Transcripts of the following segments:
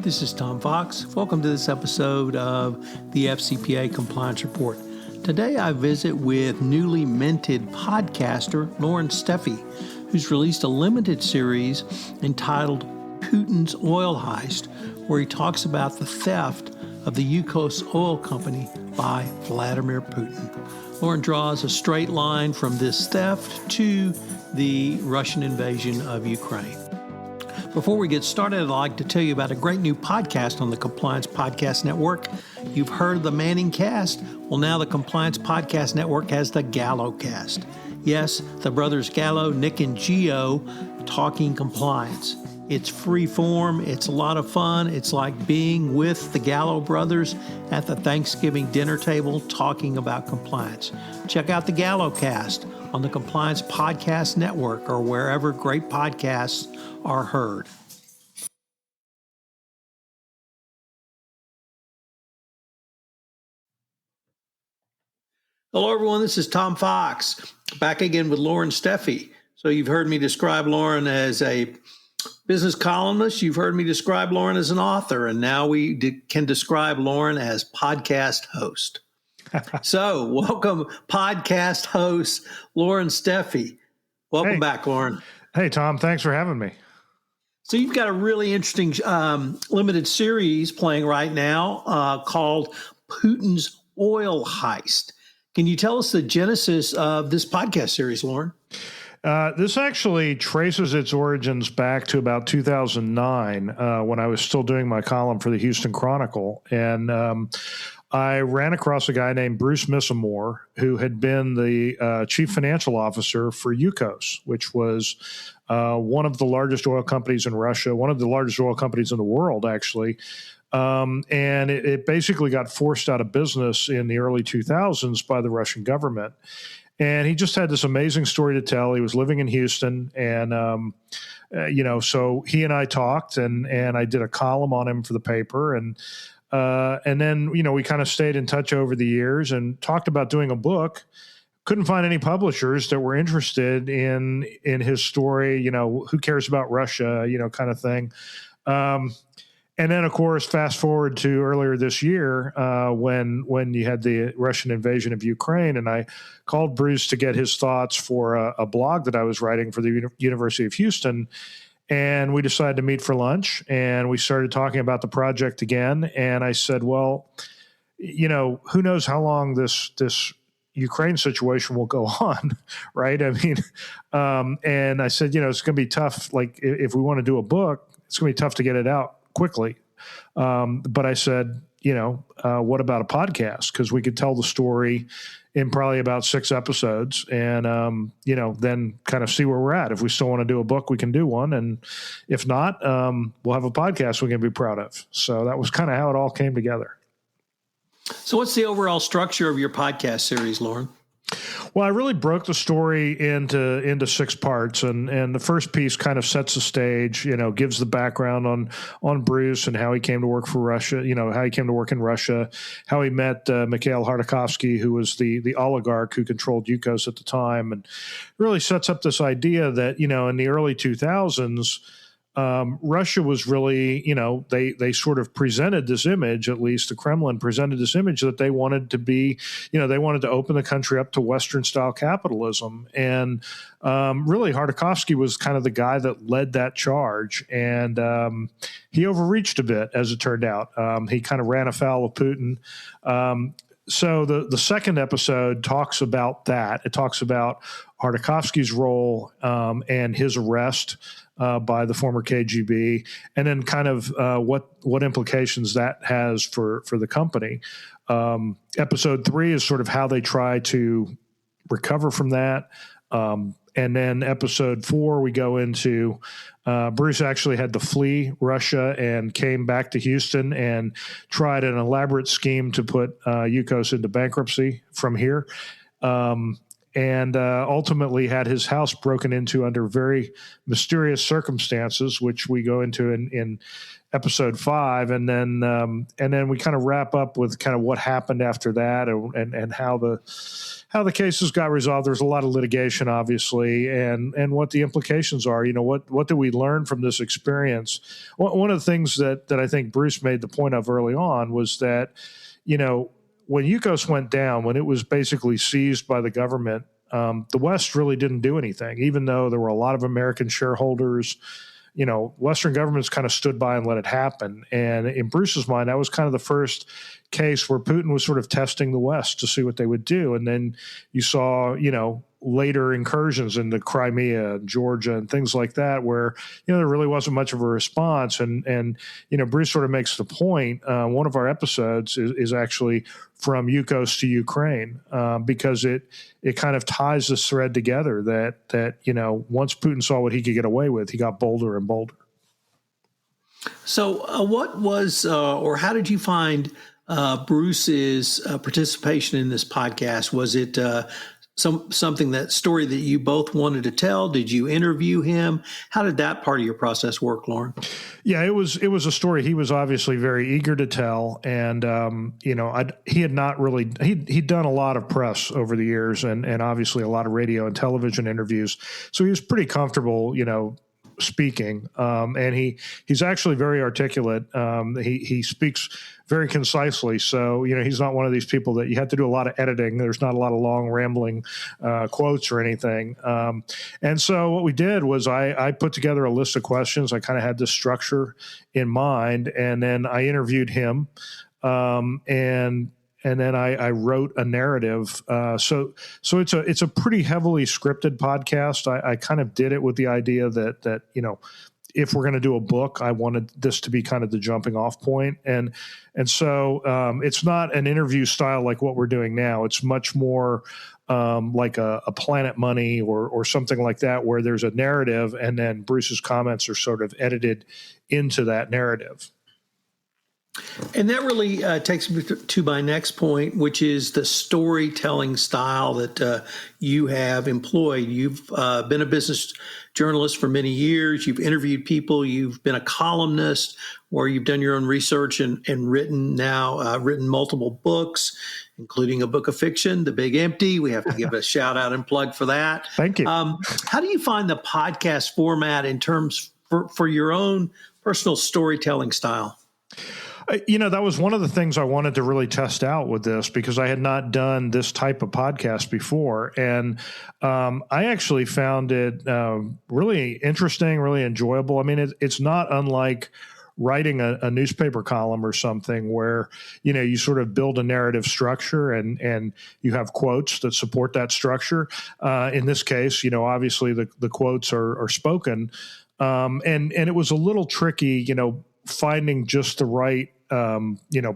This is Tom Fox. Welcome to this episode of the FCPA Compliance Report. Today I visit with newly minted podcaster Loren Steffy, who's released a limited series entitled Putin's Oil Heist, where he talks about the theft of the Yukos Oil Company by Vladimir Putin. Loren draws a straight line from this theft to the Russian invasion of Ukraine. Before we get started, I'd like to tell you about a great new podcast on the Compliance Podcast Network. You've heard of the Manning Cast? Well, now the Compliance Podcast Network has the Gallo Cast. Yes, the brothers Gallo, Nick and Gio, talking compliance. It's free form. It's a lot of fun. It's like being with the Gallo brothers at the Thanksgiving dinner table talking about compliance. Check out the Gallo Cast on the Compliance Podcast Network or wherever great podcasts are heard. Hello, everyone. This is Tom Fox, back again with Loren Steffy. So you've heard me describe Loren as a business columnist. You've heard me describe Loren as an author, and now we can describe Loren as podcast host. So welcome, podcast host Loren Steffy. Welcome back, Loren. Hey, Tom. Thanks for having me. So you've got a really interesting limited series playing right now called Putin's Oil Heist. Can you tell us the genesis of this podcast series, Loren? This actually traces its origins back to about 2009 when I was still doing my column for the Houston Chronicle. And I ran across a guy named Bruce Misamore, who had been the chief financial officer for Yukos, which was one of the largest oil companies in Russia, one of the largest oil companies in the world, actually. And it basically got forced out of business in the early 2000s by the Russian government. And he just had this amazing story to tell. He was living in Houston, and so he and I talked, and I did a column on him for the paper, and then we kind of stayed in touch over the years and talked about doing a book. Couldn't find any publishers that were interested in his story. Who cares about Russia? Kind of thing. And then, of course, fast forward to earlier this year when you had the Russian invasion of Ukraine, and I called Bruce to get his thoughts for a blog that I was writing for the University of Houston, and we decided to meet for lunch, and we started talking about the project again, and I said, well, who knows how long this Ukraine situation will go on, right? I mean, and I said, it's going to be tough. Like, if we want to do a book, it's going to be tough to get it out quickly. But I said, what about a podcast? Because we could tell the story in probably about 6 episodes and, then kind of see where we're at. If we still want to do a book, we can do one. And if not, we'll have a podcast we can be proud of. So that was kind of how it all came together. So what's the overall structure of your podcast series, Loren? Well, I really broke the story into 6 parts, and the first piece kind of sets the stage, gives the background on Bruce and how he came to work for Russia, how he came to work in Russia, how he met Mikhail Khodorkovsky, who was the oligarch who controlled Yukos at the time, and really sets up this idea that, in the early 2000s, Russia was really, they sort of presented this image, at least the Kremlin presented this image that they wanted to be, they wanted to open the country up to Western style capitalism. And really Khodorkovsky was kind of the guy that led that charge. And he overreached a bit, as it turned out. He kind of ran afoul of Putin. So the second episode talks about that. It talks about Khodorkovsky's role and his arrest by the former KGB, and then kind of what implications that has for the company. Episode 3 is sort of how they try to recover from that. And then episode 4, we go into Bruce actually had to flee Russia and came back to Houston and tried an elaborate scheme to put Yukos into bankruptcy from here. And ultimately had his house broken into under very mysterious circumstances, which we go into episode 5, and then we kind of wrap up with kind of what happened after that, and how the cases got resolved. There's a lot of litigation, obviously, and what the implications are. What do we learn from this experience? One of the things that I think Bruce made the point of early on was that, when Yukos went down, when it was basically seized by the government, the West really didn't do anything, even though there were a lot of American shareholders. Western governments kind of stood by and let it happen. And in Bruce's mind, that was kind of the first case where Putin was sort of testing the West to see what they would do. And then you saw, later incursions into Crimea and Georgia and things like that, where, there really wasn't much of a response. And Bruce sort of makes the point. One of our episodes is actually from Yukos to Ukraine, because it kind of ties this thread together that once Putin saw what he could get away with, he got bolder and bolder. So what was, or how did you find Bruce's participation in this podcast? Was it story that you both wanted to tell? Did you interview him? How did that part of your process work, Loren? Yeah, it was a story he was obviously very eager to tell, and he had not really he'd done a lot of press over the years, and obviously a lot of radio and television interviews, so he was pretty comfortable, speaking, and he's actually very articulate. He speaks very concisely, so he's not one of these people that you have to do a lot of editing. There's not a lot of long rambling quotes or anything. And so what we did was I put together a list of questions. I kind of had this structure in mind, and then I interviewed him, and then I wrote a narrative. So it's a pretty heavily scripted podcast. I kind of did it with the idea that if we're going to do a book, I wanted this to be kind of the jumping off point. And so it's not an interview style like what we're doing now. It's much more like a Planet Money or something like that, where there's a narrative and then Bruce's comments are sort of edited into that narrative. And that really takes me to my next point, which is the storytelling style that you have employed. You've been a business journalist for many years. You've interviewed people. You've been a columnist, where you've done your own research and written multiple books, including a book of fiction, The Big Empty. We have to give a shout out and plug for that. Thank you. How do you find the podcast format in terms for your own personal storytelling style? That was one of the things I wanted to really test out with this, because I had not done this type of podcast before. And I actually found it really interesting, really enjoyable. I mean, it's not unlike writing a newspaper column or something, where, you sort of build a narrative structure and you have quotes that support that structure. In this case, obviously the quotes are spoken. And it was a little tricky, finding just the right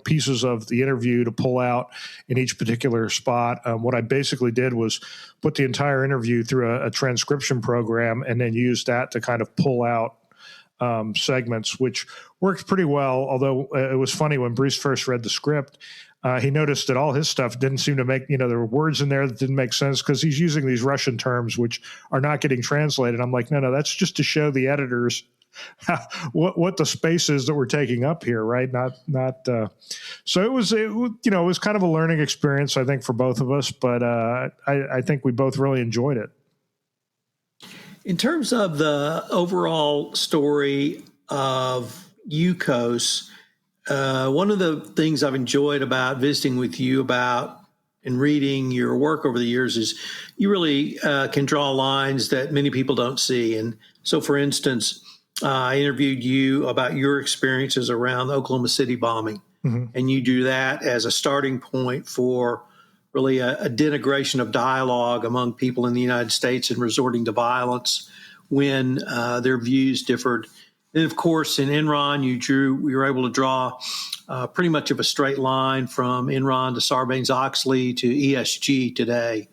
pieces of the interview to pull out in each particular spot. What I basically did was put the entire interview through a transcription program and then use that to kind of pull out segments, which worked pretty well. Although it was funny, when Bruce first read the script, he noticed that all his stuff didn't seem to make, there were words in there that didn't make sense, because he's using these Russian terms which are not getting translated. I'm like, no, that's just to show the editors what the space is that we're taking up here, right? So it was kind of a learning experience, I think, for both of us, but I think we both really enjoyed it. In terms of the overall story of Yukos, one of the things I've enjoyed about visiting with you about and reading your work over the years is you really can draw lines that many people don't see. And so, for instance, I interviewed you about your experiences around the Oklahoma City bombing, and you do that as a starting point for really a denigration of dialogue among people in the United States and resorting to violence when their views differed. And of course, in Enron, we were able to draw pretty much of a straight line from Enron to Sarbanes-Oxley to ESG today.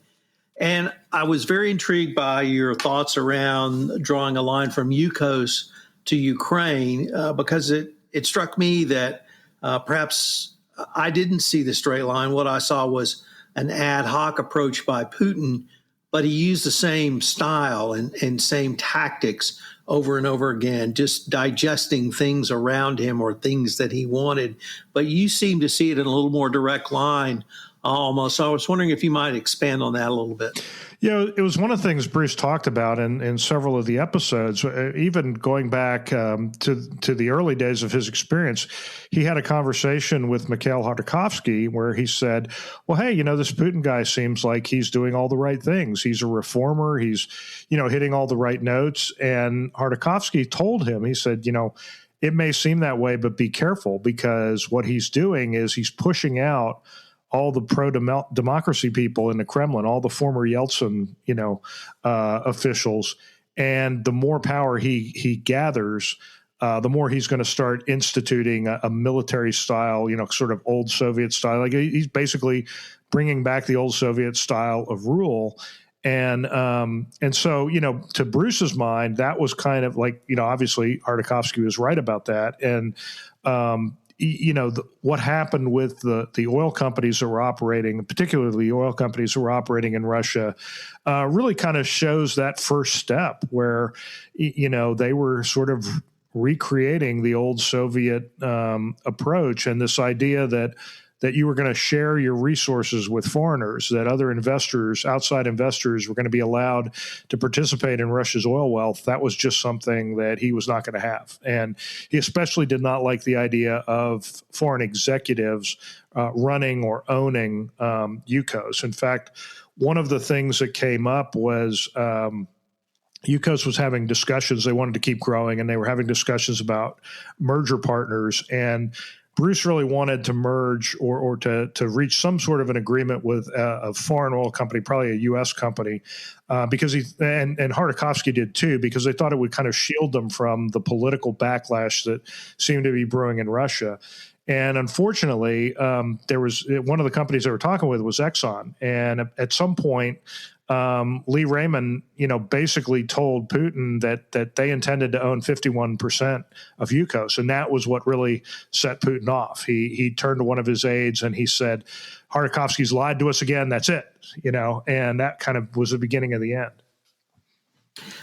And I was very intrigued by your thoughts around drawing a line from Yukos to Ukraine, because it struck me that perhaps I didn't see the straight line. What I saw was an ad hoc approach by Putin, but he used the same style and same tactics over and over again, just digesting things around him or things that he wanted. But you seem to see it in a little more direct line almost. So I was wondering if you might expand on that a little bit. It was one of the things Bruce talked about in several of the episodes, even going back to the early days of his experience. He had a conversation with Mikhail Khodorkovsky where he said, well, hey, this Putin guy seems like he's doing all the right things. He's a reformer. He's, hitting all the right notes. And Khodorkovsky told him, he said, it may seem that way, but be careful, because what he's doing is he's pushing out all the pro-democracy people in the Kremlin, all the former Yeltsin, officials, and the more power he gathers, the more he's going to start instituting a military style, sort of old Soviet style. Like he's basically bringing back the old Soviet style of rule. And so, to Bruce's mind, that was kind of like, obviously Khodorkovsky was right about that. And, what happened with the oil companies that were operating, particularly the oil companies that were operating in Russia, really kind of shows that first step where, they were sort of recreating the old Soviet approach, and this idea that you were going to share your resources with foreigners, that other investors, outside investors, were going to be allowed to participate in Russia's oil wealth. That was just something that he was not going to have. And he especially did not like the idea of foreign executives running or owning Yukos. In fact, one of the things that came up was Yukos was having discussions. They wanted to keep growing, and they were having discussions about merger partners. And Bruce really wanted to merge or to reach some sort of an agreement with a foreign oil company, probably a U.S. company, because and Khodorkovsky did too, because they thought it would kind of shield them from the political backlash that seemed to be brewing in Russia. And unfortunately, there was one of the companies they were talking with was Exxon, and at some point, Lee Raymond, basically told Putin that they intended to own 51% of Yukos, and that was what really set Putin off. He turned to one of his aides and he said, "Khodorkovsky's lied to us again. That's it," and that kind of was the beginning of the end.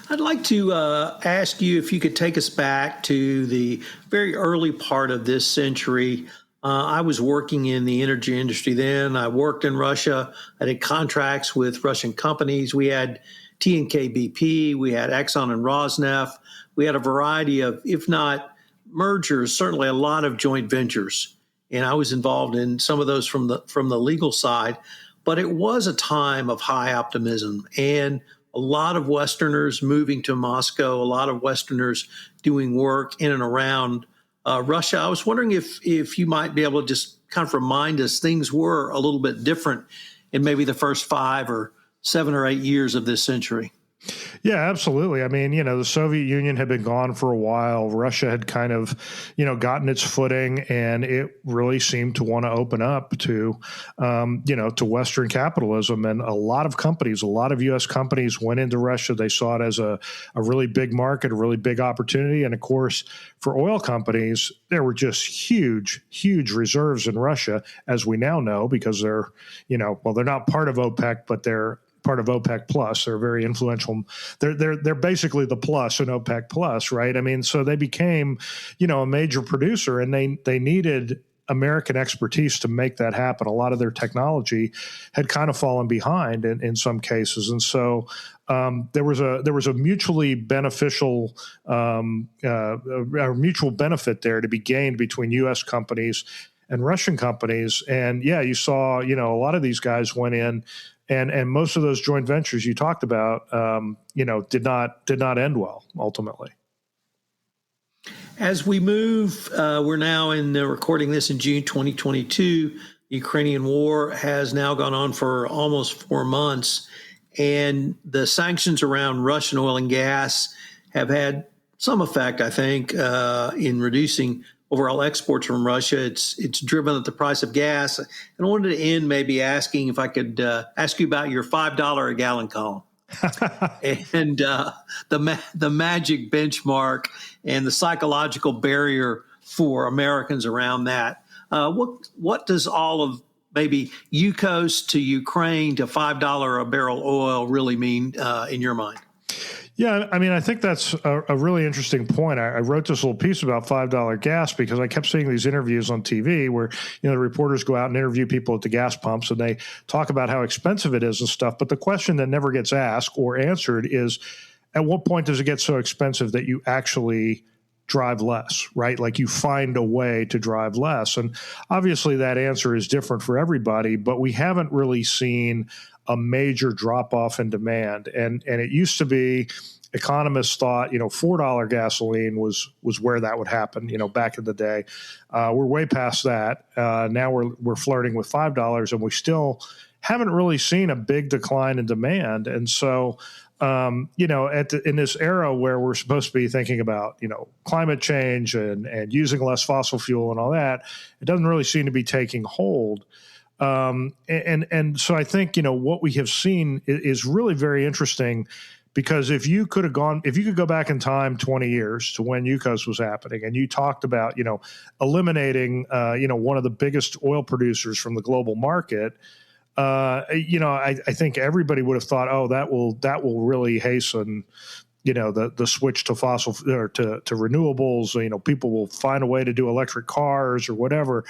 I'd like to ask you if you could take us back to the very early part of this century. I was working in the energy industry then. I worked in Russia. I did contracts with Russian companies. We had TNK-BP, we had Exxon and Rosneft. We had a variety of, if not mergers, certainly a lot of joint ventures. And I was involved in some of those from the legal side. But it was a time of high optimism and a lot of Westerners moving to Moscow, a lot of Westerners doing work in and around Russia. I was wondering if you might be able to just kind of remind us things were a little bit different in maybe the first 5 or 7 or 8 years of this century. Yeah, absolutely. I mean, the Soviet Union had been gone for a while. Russia had kind of, gotten its footing, and it really seemed to want to open up to, to Western capitalism. And a lot of companies, a lot of U.S. companies went into Russia. They saw it as a really big market, a really big opportunity. And of course, for oil companies, there were just huge, huge reserves in Russia, as we now know, because they're, they're not part of OPEC, but they're part of OPEC Plus. They're very influential. They're basically the plus in OPEC Plus, right? I mean, so they became, a major producer, and they needed American expertise to make that happen. A lot of their technology had kind of fallen behind in some cases, and so there was a mutually beneficial a mutual benefit there to be gained between U.S. companies and Russian companies. And yeah, you saw, a lot of these guys went in. And most of those joint ventures you talked about, did not end well ultimately. As we move, we're now recording this in June 2022. The Ukrainian war has now gone on for almost 4 months, and the sanctions around Russian oil and gas have had some effect, I think, in reducing overall exports from Russia. It's driven up the price of gas. And I wanted to end maybe asking if I could ask you about your $5 a gallon column and the magic benchmark and the psychological barrier for Americans around that. What does all of maybe Yukos to Ukraine to $5 a barrel oil really mean in your mind? Yeah, I mean, I think that's a really interesting point. I wrote this little piece about $5 gas because I kept seeing these interviews on TV where, the reporters go out and interview people at the gas pumps and they talk about how expensive it is and stuff. But the question that never gets asked or answered is, at what point does it get so expensive that you actually drive less, right? Like you find a way to drive less. And obviously that answer is different for everybody, but we haven't really seen a major drop off in demand. And it used to be, economists thought, $4 gasoline was where that would happen, back in the day. We're way past that. Now we're flirting with $5 and we still haven't really seen a big decline in demand. And so, in this era where we're supposed to be thinking about, climate change and using less fossil fuel and all that, it doesn't really seem to be taking hold. And so I think, what we have seen is really very interesting, because if you could go back in time 20 years to when Yukos was happening and you talked about, eliminating, one of the biggest oil producers from the global market, I think everybody would have thought, oh, that will really hasten, the switch to fossil or to renewables. People will find a way to do electric cars or whatever.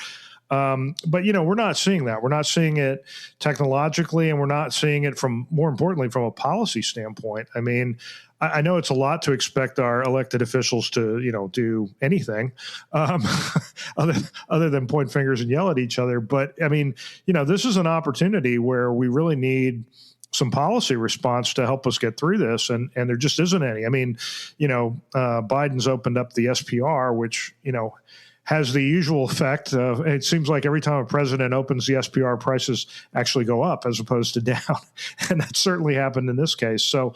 But we're not seeing that. We're not seeing it technologically, and we're not seeing it more importantly, from a policy standpoint. I mean, I know it's a lot to expect our elected officials to, do anything other than point fingers and yell at each other. But I mean, this is an opportunity where we really need some policy response to help us get through this. And there just isn't any. I mean, Biden's opened up the SPR, which, has the usual effect of, it seems like every time a president opens the SPR, prices actually go up as opposed to down. And that certainly happened in this case. So,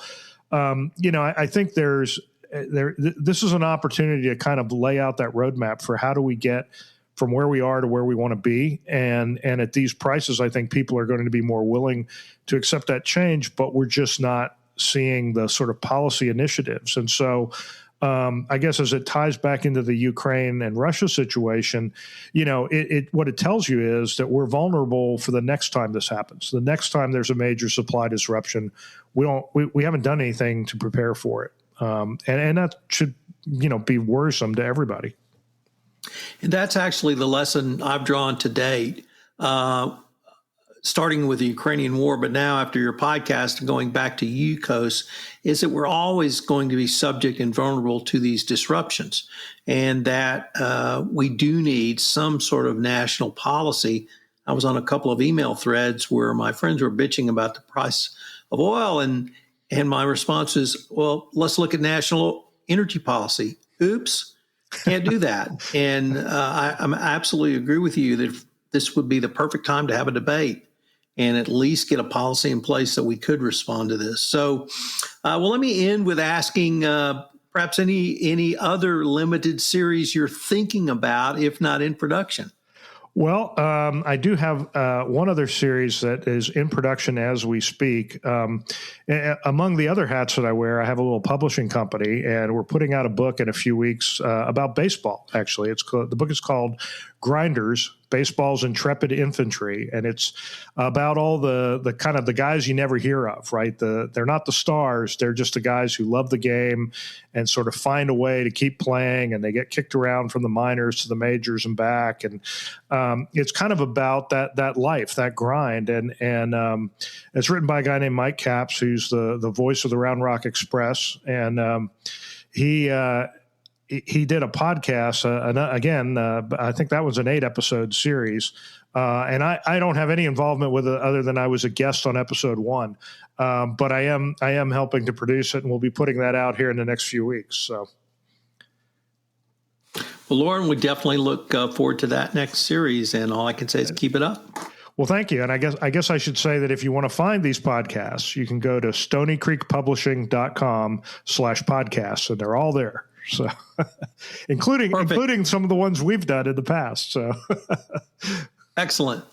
I think this is an opportunity to kind of lay out that roadmap for how do we get from where we are to where we want to be. And at these prices, I think people are going to be more willing to accept that change, but we're just not seeing the sort of policy initiatives. And so, I guess as it ties back into the Ukraine and Russia situation, what it tells you is that we're vulnerable for the next time this happens. The next time there's a major supply disruption, we haven't done anything to prepare for it, and that should be worrisome to everybody. And that's actually the lesson I've drawn to date. Starting with the Ukrainian war, but now after your podcast and going back to Yukos, is that we're always going to be subject and vulnerable to these disruptions, and that we do need some sort of national policy. I was on a couple of email threads where my friends were bitching about the price of oil, and my response is, well, let's look at national energy policy. Oops, can't do that. And I absolutely agree with you that this would be the perfect time to have a debate and at least get a policy in place that we could respond to this. So, let me end with asking perhaps any other limited series you're thinking about, if not in production. Well, I do have one other series that is in production as we speak. Among the other hats that I wear, I have a little publishing company, and we're putting out a book in a few weeks about baseball. Actually, the book is called Grinders: Baseball's Intrepid Infantry, and it's about all the kind of the guys you never hear of, right? They're not the stars; they're just the guys who love the game and sort of find a way to keep playing, and they get kicked around from the minors to the majors and back, and it's kind of about that life, that grind, and it's written by a guy named Mike Capps, who's the voice of the Round Rock Express, and he did a podcast, and again, I think that was an 8-episode series, and I don't have any involvement with it other than I was a guest on episode 1, but I am helping to produce it, and we'll be putting that out here in the next few weeks. So, well, Loren, we definitely look forward to that next series, and all I can say is keep it up. Well, thank you. And I guess I should say that if you want to find these podcasts, you can go to stonycreekpublishing.com/podcasts, and they're all there. So, including some of the ones we've done in the past. So, excellent.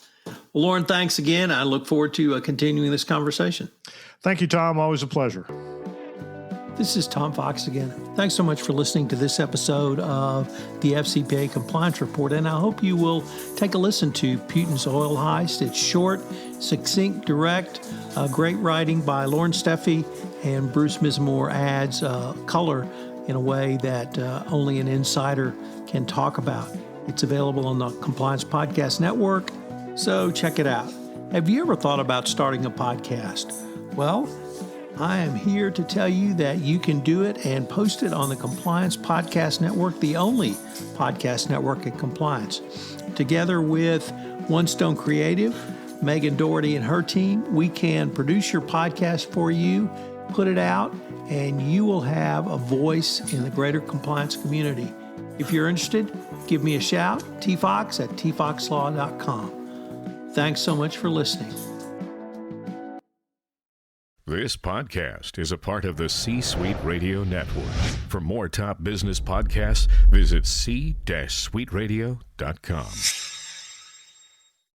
Well, Loren, thanks again. I look forward to continuing this conversation. Thank you, Tom. Always a pleasure. This is Tom Fox again. Thanks so much for listening to this episode of the FCPA Compliance Report, and I hope you will take a listen to Putin's Oil Heist. It's short, succinct, direct, great writing by Loren Steffy and Bruce Misamore adds color in a way that only an insider can talk about. It's available on the Compliance Podcast Network, so check it out. Have you ever thought about starting a podcast? Well, I am here to tell you that you can do it and post it on the Compliance Podcast Network, the only podcast network in compliance. Together with One Stone Creative, Megan Doherty and her team, we can produce your podcast for you, put it out, and you will have a voice in the greater compliance community. If you're interested, give me a shout, tfox at tfoxlaw.com. Thanks so much for listening. This podcast is a part of the C-Suite Radio Network. For more top business podcasts, visit c-suiteradio.com.